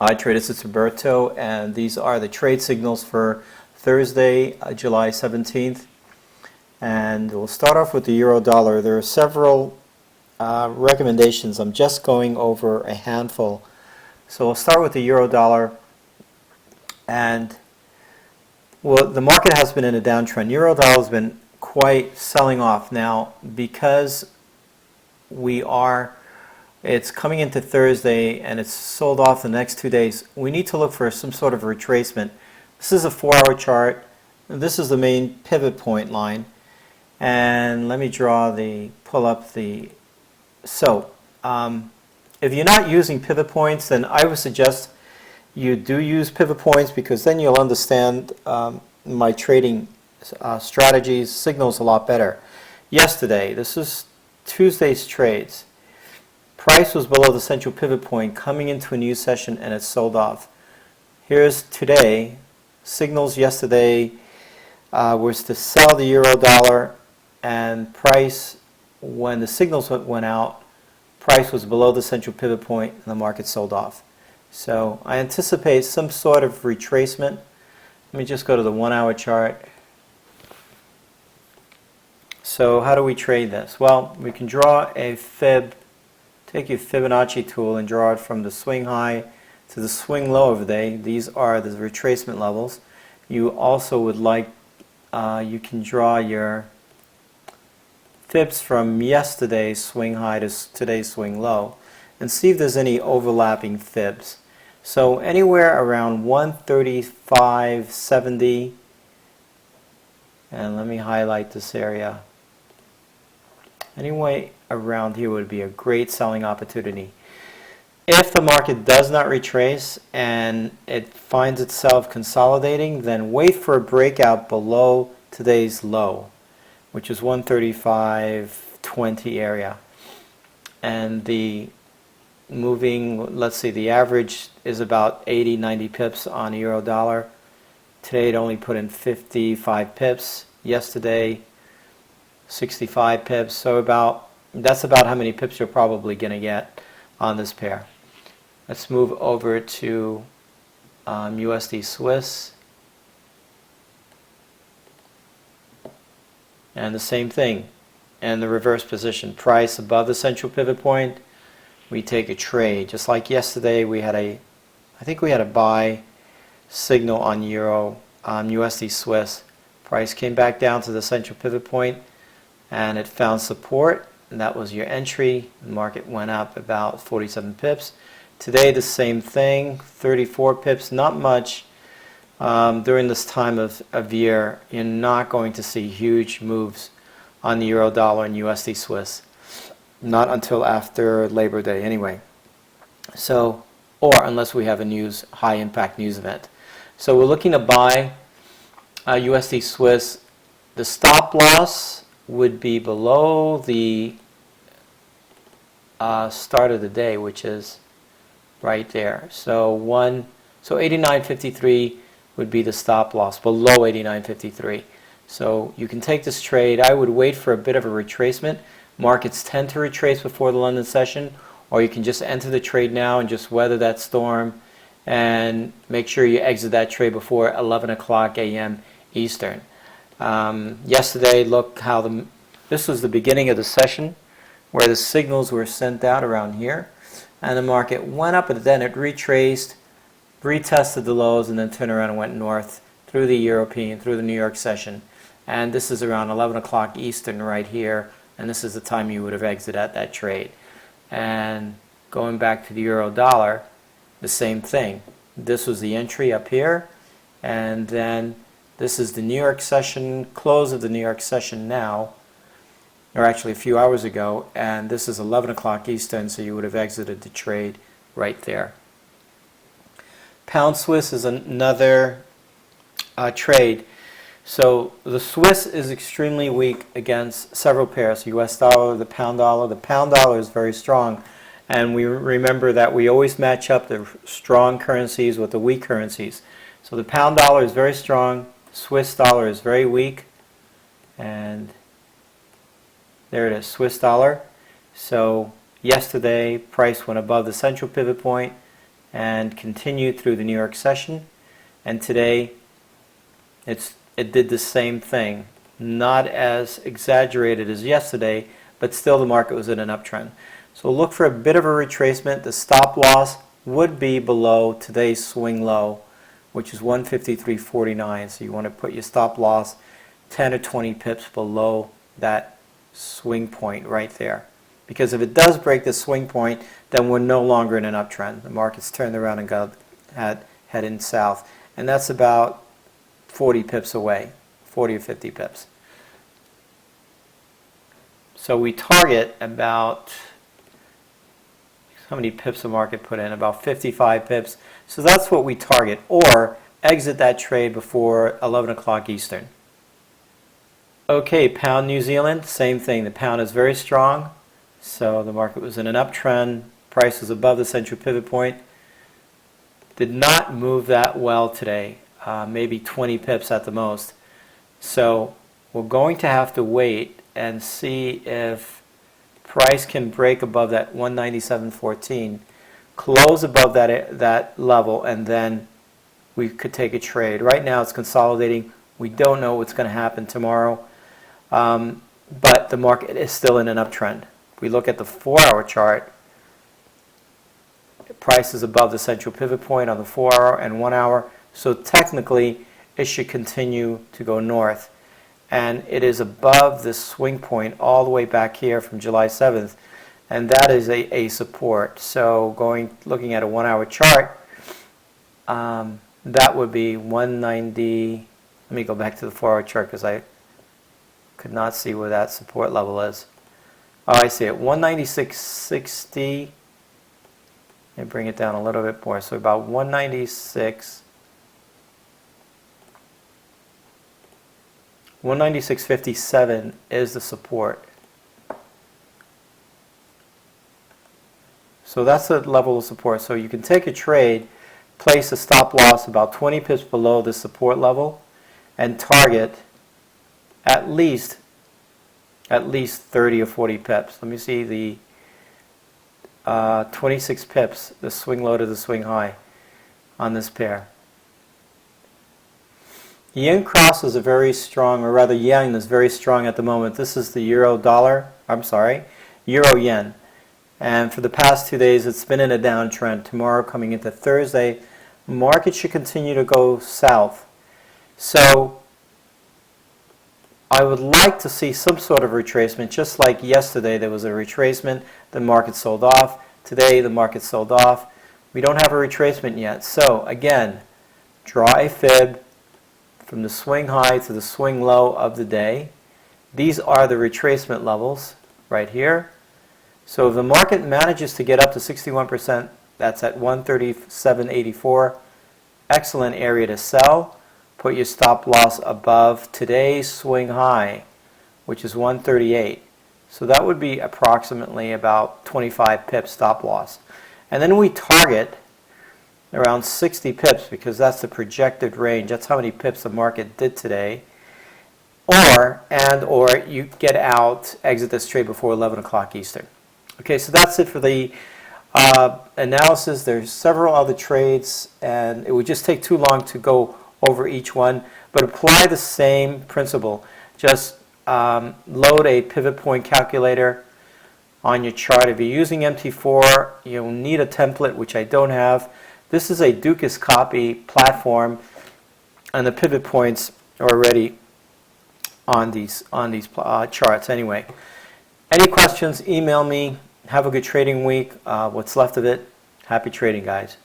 Hi traders, it's Roberto, and these are the trade signals for Thursday, July 17th. And we'll start off with the euro dollar. There are several recommendations. I'm just going over a handful. So we'll start with the euro dollar. And well, the market has been in a downtrend. Euro dollar has been quite selling off now because it's coming into Thursday and it's sold off the next 2 days. We need to look for some sort of retracement. This is a 4-hour chart. This is the main pivot point line. And let me pull up the, if you're not using pivot points, then I would suggest you do use pivot points, because then you'll understand my trading strategies, signals a lot better. Yesterday, this is Tuesday's trades. Price was below the central pivot point coming into a new session and it sold off. Here's today. Signals yesterday was to sell the euro dollar, and price, when the signals went out, price was below the central pivot point and the market sold off. So I anticipate some sort of retracement. Let me just go to the 1-hour chart. So how do we trade this? Well, we can draw a fib. Take your Fibonacci tool and draw it from the swing high to the swing low of the day. These are the retracement levels. You also would you can draw your fibs from yesterday's swing high to today's swing low and see if there's any overlapping fibs. So anywhere around 135.70, and let me highlight this area. Anyway, around here would be a great selling opportunity. If the market does not retrace and it finds itself consolidating, then wait for a breakout below today's low, which is 135.20 area. And the let's see, the average is about 80-90 pips on euro dollar. Today it only put in 55 pips. Yesterday 65 pips. So that's about how many pips you're probably going to get on this pair. Let's move over to USD Swiss. And the same thing. And the reverse position. Price above the central pivot point. We take a trade. Just like yesterday, I think we had a buy signal on USD Swiss. Price came back down to the central pivot point and it found support, and that was your entry. The market went up about 47 pips. Today the same thing, 34 pips, not much. During this time of year, you're not going to see huge moves on the euro dollar and USD Swiss. Not until after Labor Day anyway. So, or unless we have a high impact news event. So we're looking to buy USD Swiss. The stop loss would be below the start of the day, which is right there. So 89.53 would be the stop loss, below 89.53. So you can take this trade. I would wait for a bit of a retracement. Markets tend to retrace before the London session, or you can just enter the trade now and just weather that storm and make sure you exit that trade before 11 o'clock a.m. Eastern. Yesterday, look how this was the beginning of the session where the signals were sent out around here, and the market went up, but then it retraced, retested the lows, and then turned around and went north through the New York session. And this is around 11 o'clock Eastern right here, and this is the time you would have exited at that trade. And going back to the euro dollar, the same thing. This was the entry up here, and then this is the New York session, close of the New York session now, or actually a few hours ago, and this is 11 o'clock Eastern, so you would have exited the trade right there. Pound Swiss is another trade. So the Swiss is extremely weak against several pairs, US dollar, the pound dollar. The pound dollar is very strong, and we remember that we always match up the strong currencies with the weak currencies. So the pound dollar is very strong. Swiss dollar is very weak, and there it is, Swiss dollar. So yesterday price went above the central pivot point and continued through the New York session. And today it did the same thing. Not as exaggerated as yesterday, but still the market was in an uptrend. So look for a bit of a retracement. The stop loss would be below today's swing low, which is 153.49. So you want to put your stop loss 10 or 20 pips below that swing point right there. Because if it does break the swing point, then we're no longer in an uptrend. The market's turned around and heading south. And that's about 40 pips away, 40 or 50 pips. So we target about, how many pips the market put in? About 55 pips. So that's what we target, or exit that trade before 11 o'clock Eastern. Okay, pound New Zealand, same thing. The pound is very strong. So the market was in an uptrend. Price was above the central pivot point. Did not move that well today, maybe 20 pips at the most. So we're going to have to wait and see if price can break above that 197.14, close above that level, and then we could take a trade. Right now it's consolidating. We don't know what's going to happen tomorrow, but the market is still in an uptrend. If we look at the 4-hour chart, price is above the central pivot point on the 4-hour and 1-hour, so technically it should continue to go north. And it is above the swing point all the way back here from July 7th, and that is a support. So looking at a 1-hour chart, that would be 190. Let me go back to the 4-hour chart because I could not see where that support level is. Oh, I see it, 196.60. Let me bring it down a little bit more. So about 196. 196.57 is the support. So that's the level of support. So you can take a trade, place a stop loss about 20 pips below the support level, and target at least 30 or 40 pips. Let me see the 26 pips, the swing low to the swing high on this pair. Yen cross is a very strong, or rather yen is very strong at the moment. This is the euro yen. And for the past 2 days it's been in a downtrend. Tomorrow coming into Thursday, market should continue to go south. So I would like to see some sort of retracement, just like yesterday there was a retracement, the market sold off. Today the market sold off. We don't have a retracement yet. So again, draw a fib from the swing high to the swing low of the day. These are the retracement levels right here. So if the market manages to get up to 61%, that's at 137.84. Excellent area to sell. Put your stop loss above today's swing high, which is 138. So that would be approximately about 25 pips stop loss. And then we target around 60 pips because that's the projected range. That's how many pips the market did today. Or you get out, exit this trade before 11 o'clock Eastern. Okay, so that's it for the analysis. There's several other trades, and it would just take too long to go over each one. But apply the same principle. Just load a pivot point calculator on your chart. If you're using MT4, you'll need a template, which I don't have. This is a Dukascopy platform, and the pivot points are already on these charts anyway. Any questions, email me. Have a good trading week. What's left of it. Happy trading, guys.